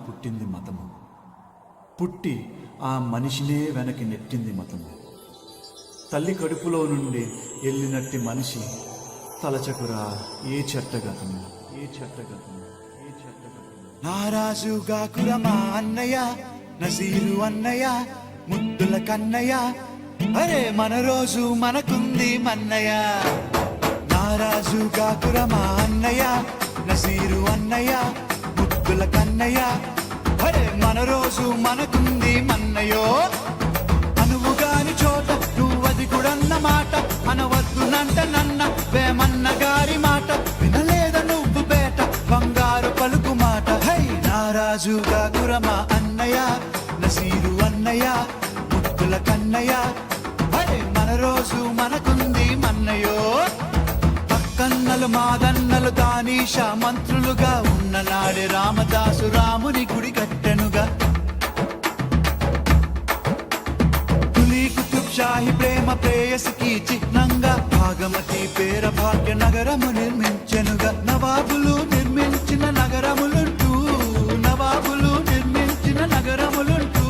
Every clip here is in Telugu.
పుట్టింది మతము, పుట్టి ఆ మనిషినే వెనక్కి నెట్టింది మతము. తల్లి కడుపులో నుండి వెళ్ళినట్టి మనిషి తలచకురా ఏ చెట్టగతము, ఏ చెట్టగతము, ఏ చెట్టగతము. నారాజుగా కురమా అన్నయ్య, నజీరు అన్నయ్య, ముద్దుల కన్నయ్య, అరే మన రోజు మనకుంది మన్నయ్య. నారాజుగా కురమా అన్నయ్య, నజీరు అన్నయ్య, ముద్దుల కన్నయ్య, అరే మన రోజు మనకుంది మన్నయ్యో. అనువుగాని చోట నువ్వది కూడన్న మాట, అనవద్దునంట నన్న వేమన్న గారి మాట, వినలేద నువ్వు బేట బంగారు పలుకు మాట. హై నారాజుగా కురమా అన్నయ్య, నసీరు అన్నయ్య, ముద్దుల కన్నయ్య, అరే మన రోజు మనకుంది మన్నయ్యో. కన్నలు మాదన్నలు దానీష మంత్రులుగా ఉన్న నాడే రామదాసు రాముని గుడి కట్టెనుగా. కులీ కుతుబ్ షాహి ప్రేమ ప్రేయసికి చిహ్నంగా భాగమతి పేర భాగ్య నగరము నిర్మించెనుగా. నవాబులు నిర్మించిన నగరములుంటూ, నవాబులు నిర్మించిన నగరములుంటూ,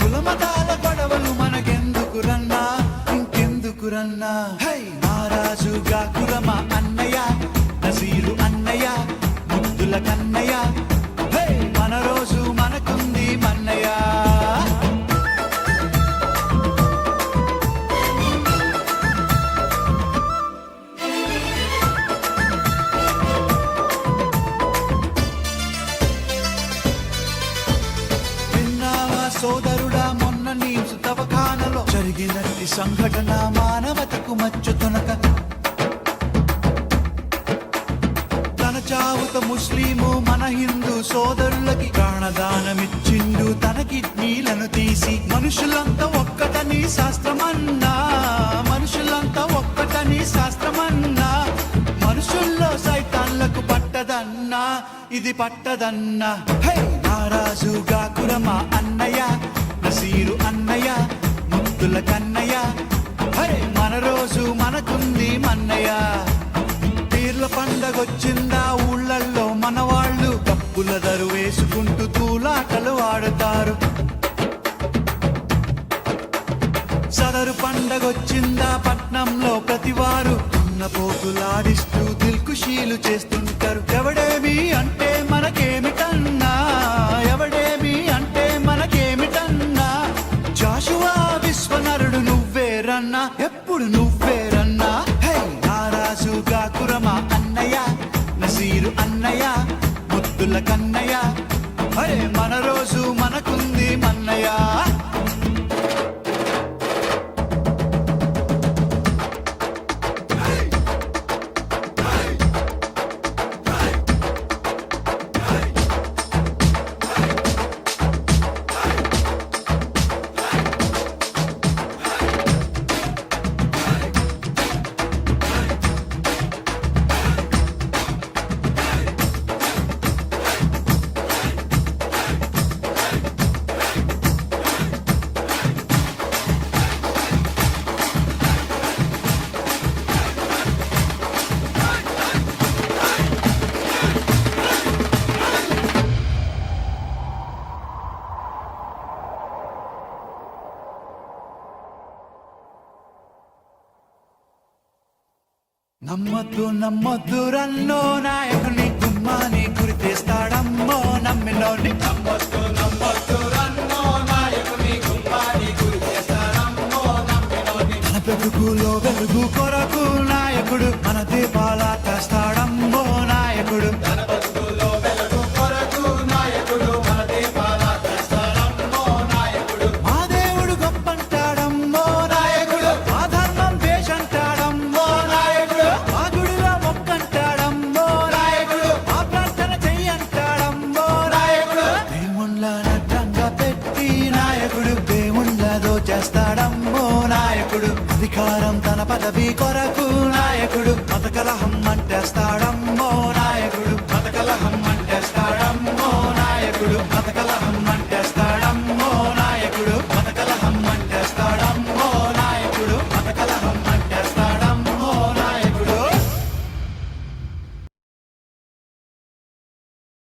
కులమతాల గొడవలు మనకెందుకురన్నా, ఇంకెందుకురన్నా. హై నారాజుగా కురమా అన్నయ్య, నజీరు అన్నయ్య, ముద్దుల కన్నయ్య, హై మన రోజు మనకుంది మన్నయ్య. విన్నావా సోదరుడా మొన్న నీసు తవఖానలో జరిగినట్టి సంఘటన, మానవతకు మచ్చుతునక. తన చావుత ముస్లిము మన హిందూ సోదరులకి ప్రాణదానమిచ్చిండు, తన కిడ్నీలను తీసి. మనుషులంతా ఒక్కటని శాస్త్రమన్నా, మనుషులంతా ఒక్కటని శాస్త్రమన్నా, మనుషుల్లో సైతాన్లకు పట్టదన్నా, ఇది పట్టదన్నా. హై నారాజుగా కురమా అన్నయ్య, నసీరు అన్నయ్య, ముద్దుల కన్నయ్య, అరే మన రోజు మనకుంది మన్నయ్య. పీర్ల పండగొచ్చిందా ఊళ్ళల్లో మనవాళ్ళు, డప్పుల దరు వేసుకుంటూ తూలాటలు ఆడుతారు. సదరు పండగొచ్చిందా పట్నంలో ప్రతివారు ఉన్న పోతులాడిస్తూ దిల్కుషీలు చేస్తుంటారు. ఎవడేమి అంటే మనకేమిటన్నా, ఎవడేమి అంటే మనకేమిటన్నా, జాషువా విశ్వనరుడు నువ్వేరన్నా, ఎప్పుడు నువ్వేరన్నా. హై నారాజుగా కురమా అన్నయ్య, నసీరు అన్నయ్య, ముద్దుల కన్నయ్య, అరే మన రోజు మనకుంది మన్నయ్య. నమ్మద్దు నమ్మద్దు రన్నో నాయకుని గుమ్మాని గురి తెస్తాడమ్మో నమ్మినోని. నమ్మద్దు నమ్మద్దు రన్నో నాయకుని గుమ్మాని గురి తెస్తాడమ్మో నమ్మినోని. మన బ్రతుకులో వెలుగు కొరకు నాయకుడు మన దీపాల తెస్తాడమ్మో నాయకుడు. మన బ్రతుకులో వెలుగు కొరకు నాయకుడు మన దీపాల తెస్తాడమ్మో నాయకుడు. మా దేవుడు గొప్పంటాడమ్మో నాయకుడు, మా ధర్మం వేషంటాడమ్మో నాయకుడు, మా గుడిలో మొక్కంటాడమ్మో నాయకుడు, మా ప్రార్థన చెయ్యంటాడమ్మో నాయకుడు. దేవుళ్ళ నడ్డంగా పెట్టి నాయకుడు దేవుళ్ళదో చేస్తాడమ్మో నాయకుడు. అధికారం తన పదవి కొరకు నాయకుడు, మత కలహం